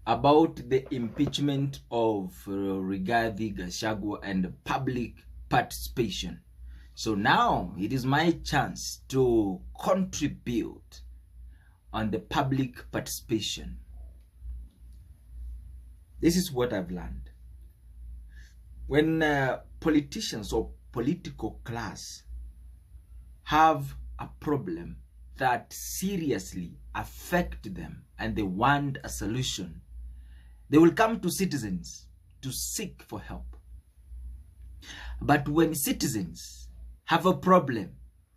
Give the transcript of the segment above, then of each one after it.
about the impeachment of Rigathi Gachagua and public participation. So now it is my chance to contribute on the public participation. This is what I've learned. When politicians or political class have a problem that seriously affect them and they want a solution, they will come to citizens to seek for help. But when citizens have a problem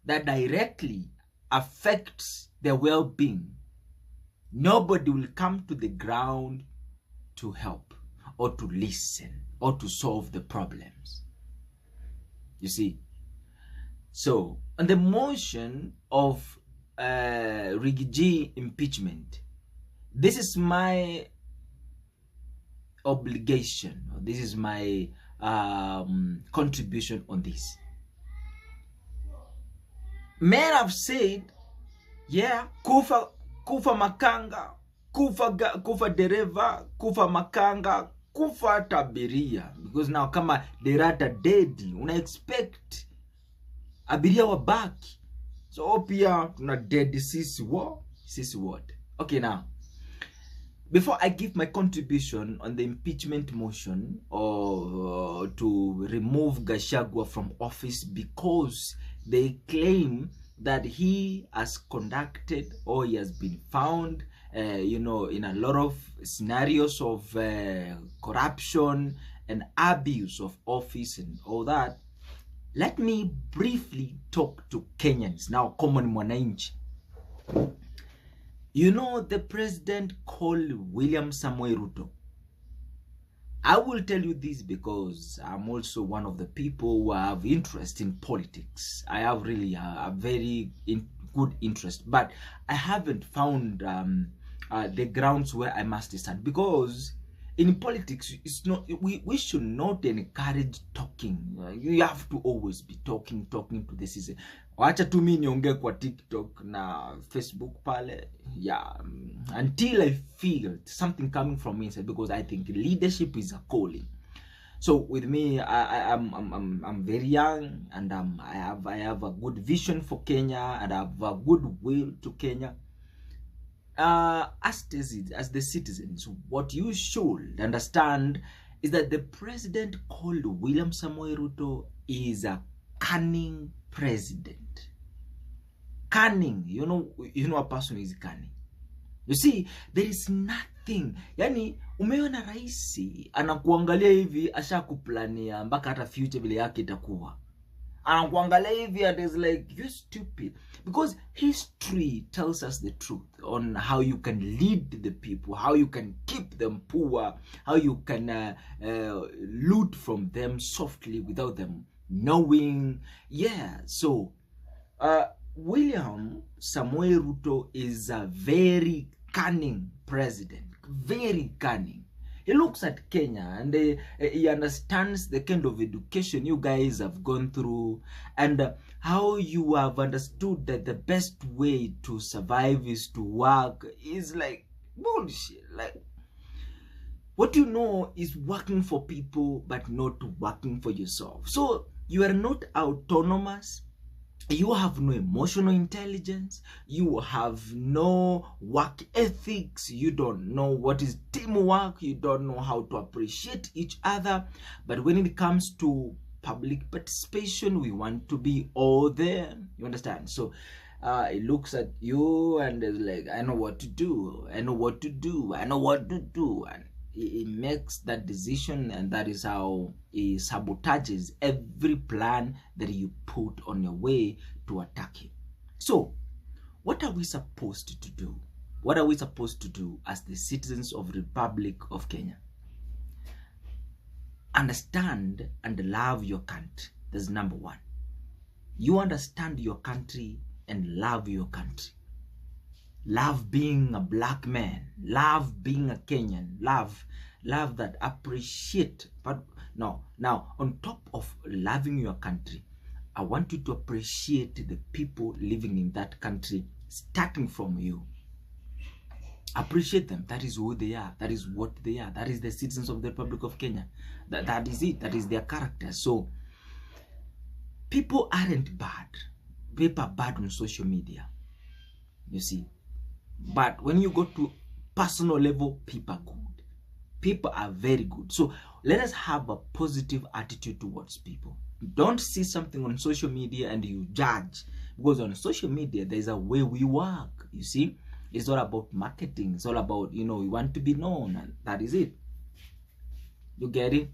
that directly affects their well-being, nobody will come to the ground to help or to listen or to solve the problems. You see? So, on the motion of Riggy'S impeachment, this is my obligation, this is my contribution on this. Men have said, yeah, Kufa Makanga, Kufa Dereva, Kufa Makanga, Kufa Tabiria. Because now kama derata dedi, una expect abiria wabaki. So pia tuna dead sisi what? Okay, now before I give my contribution on the impeachment motion or to remove Gachagua from office because they claim that he has conducted or he has been found in a lot of scenarios of corruption and abuse of office and all that, let me briefly talk to Kenyans, now common mwananchi. You know, the president called William Samoei Ruto. I will tell you this because I'm also one of the people who have interest in politics. I have really a very good interest, but I haven't found the grounds where I must stand, because in politics, it's not, we should not encourage talking. You have to always be talking to the citizen. Wacha tu mimi niongee kwa TikTok na Facebook pale, yeah, until I feel something coming from inside, because I think leadership is a calling. So with me, I'm very young, and I have a good vision for Kenya, and I have a good will to Kenya. As the citizens, what you should understand is that the president called William Samoei Ruto is a cunning president. Cunning, you know a person is cunning. You see, there is nothing. Yani, umeona raisi anakuangalia hivi ashakuplania mpaka hata future vile yake itakuwa. Anakuangalia hivi and is like, you're stupid. Because history tells us the truth on how you can lead the people, how you can keep them poor, how you can loot from them softly without them knowing. Yeah, so William Samoei Ruto is a very cunning president, very cunning. He looks at Kenya and he understands the kind of education you guys have gone through, and how you have understood that the best way to survive is to work is like bullshit. Like, what you know is working for people but not working for yourself. So you are not autonomous. You have no emotional intelligence. You have no work ethics. You don't know what is teamwork. You don't know how to appreciate each other. But when it comes to public participation, we want to be all there. You understand? So it looks at you and is like, I know what to do. I know what to do. I know what to do. And he makes that decision, and that is how he sabotages every plan that you put on your way to attack him. So, what are we supposed to do? What are we supposed to do as the citizens of the Republic of Kenya? Understand and love your country. That's number one. You understand your country and love your country. Love being a black man, love being a Kenyan, love that appreciate. But now on top of loving your country, I want you to appreciate the people living in that country, starting from you. Appreciate them. That is who they are. That is what they are. That is the citizens of the Republic of Kenya. That is it. That is their character. So people aren't bad. People are bad on social media, you see. But when you go to personal level, people are good. People are very good. So let us have a positive attitude towards people. Don't see something on social media and you judge. Because on social media, there's a way we work, you see. It's all about marketing. It's all about, you know, we want to be known, and that is it. You get it?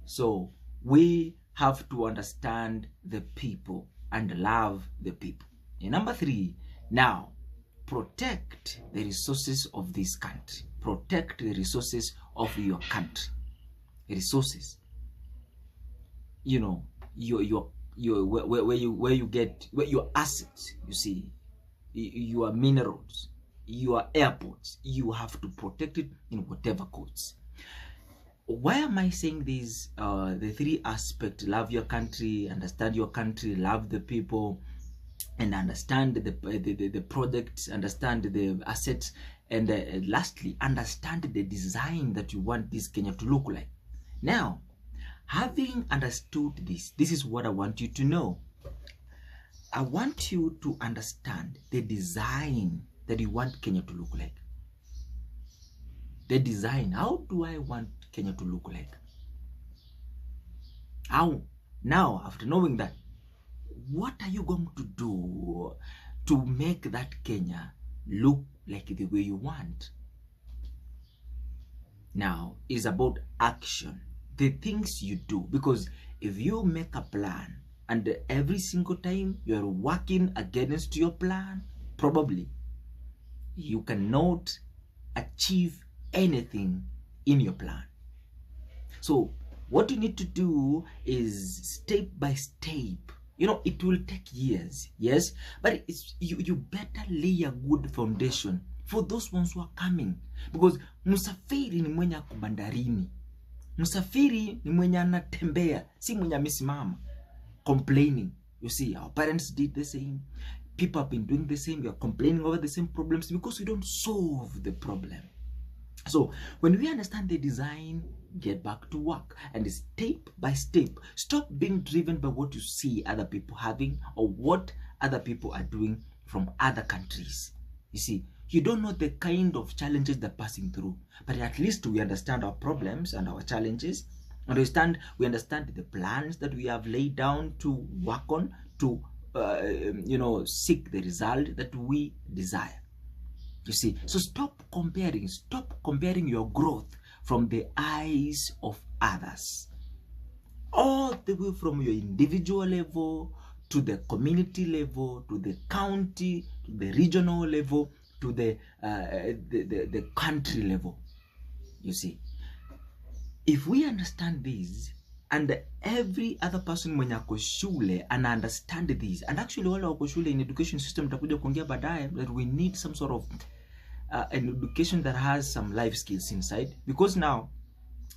So we have to understand the people and love the people. And number 3, now, protect the resources of this country. Protect the resources of your country. Resources. You know, where you get your assets, you see, your minerals, your airports, you have to protect it in whatever courts. Why am I saying these? The 3 aspects: love your country, understand your country, love the people, and understand the products, understand the assets, and lastly, understand the design that you want this Kenya to look like. Now, having understood this is what I want you to know. I want you to understand the design that you want Kenya to look like. The design. How do I want Kenya to look like? How? Now, after knowing that, what are you going to do to make that Kenya look like the way you want? Now, it's about action. The things you do. Because if you make a plan and every single time you're working against your plan, probably you cannot achieve anything in your plan. So what you need to do is step by step. You know, it will take years, yes, but you better lay a good foundation for those ones who are coming. Because msafiri ni mwenye ako bandarini. Msafiri ni mwenye anatembea, si mwenye amesimama complaining. You see, our parents did the same. People have been doing the same. We are complaining over the same problems because we don't solve the problem. So when we understand the design, get back to work and step by step. Stop being driven by what you see other people having or what other people are doing from other countries. You see, you don't know the kind of challenges they're passing through, but at least we understand our problems and our challenges. We understand the plans that we have laid down to work on to you know, seek the result that we desire. You see, so stop comparing your growth from the eyes of others, all the way from your individual level to the community level, to the county, to the regional level, to the country level. You see, if we understand this, and every other person mwenye ako shule and understand this, and actually wale wako shule in education system takuja kuongea baadaye, that we need some sort of an education that has some life skills inside. Because now,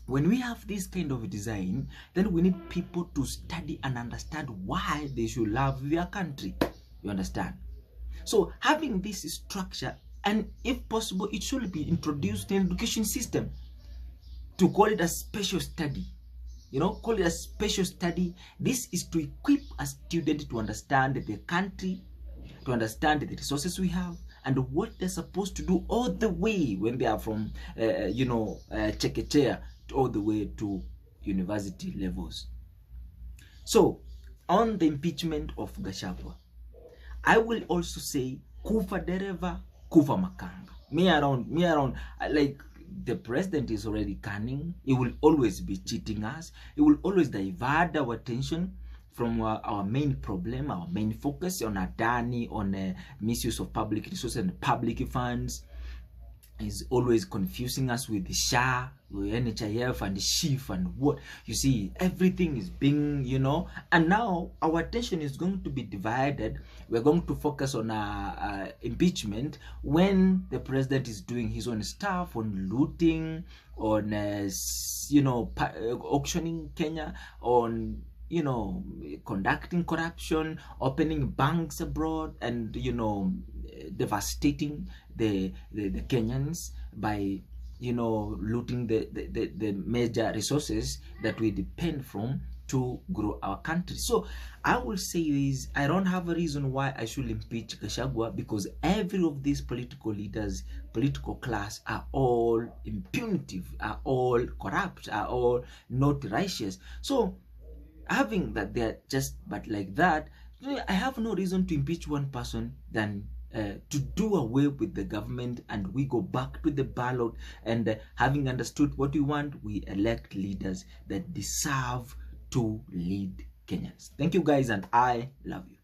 when we have this kind of design, then we need people to study and understand why they should love their country. You understand? So having this structure, and if possible, it should be introduced in education system, to call it a special study. You know, call it a special study. This is to equip a student to understand the country, to understand the resources we have, and what they're supposed to do all the way when they are from, you know, chekechea all the way to university levels. So, on the impeachment of Gachagua, I will also say Kufa Dereva, Kufa Makanga. Me around, like, the president is already cunning. He will always be cheating us. He will always divert our attention from our main problem, our main focus on Adani, on misuse of public resources and public funds. He's always confusing us with the SHA, with NHIF and the SHIF and what. You see, everything is being, you know, and now our attention is going to be divided. We're going to focus on impeachment when the president is doing his own stuff, on looting, on, you know, auctioning Kenya, on, you know, conducting corruption, opening banks abroad, and, you know, devastating the Kenyans by, you know, looting the major resources that we depend from to grow our country. So I will say is, I don't have a reason why I should impeach Gachagua, because every of these political leaders, political class, are all impunitive, are all corrupt, are all not righteous. So having that they're just but like that, I have no reason to impeach one person than to do away with the government, and we go back to the ballot, and having understood what we want, we elect leaders that deserve to lead Kenyans. Thank you guys, and I love you.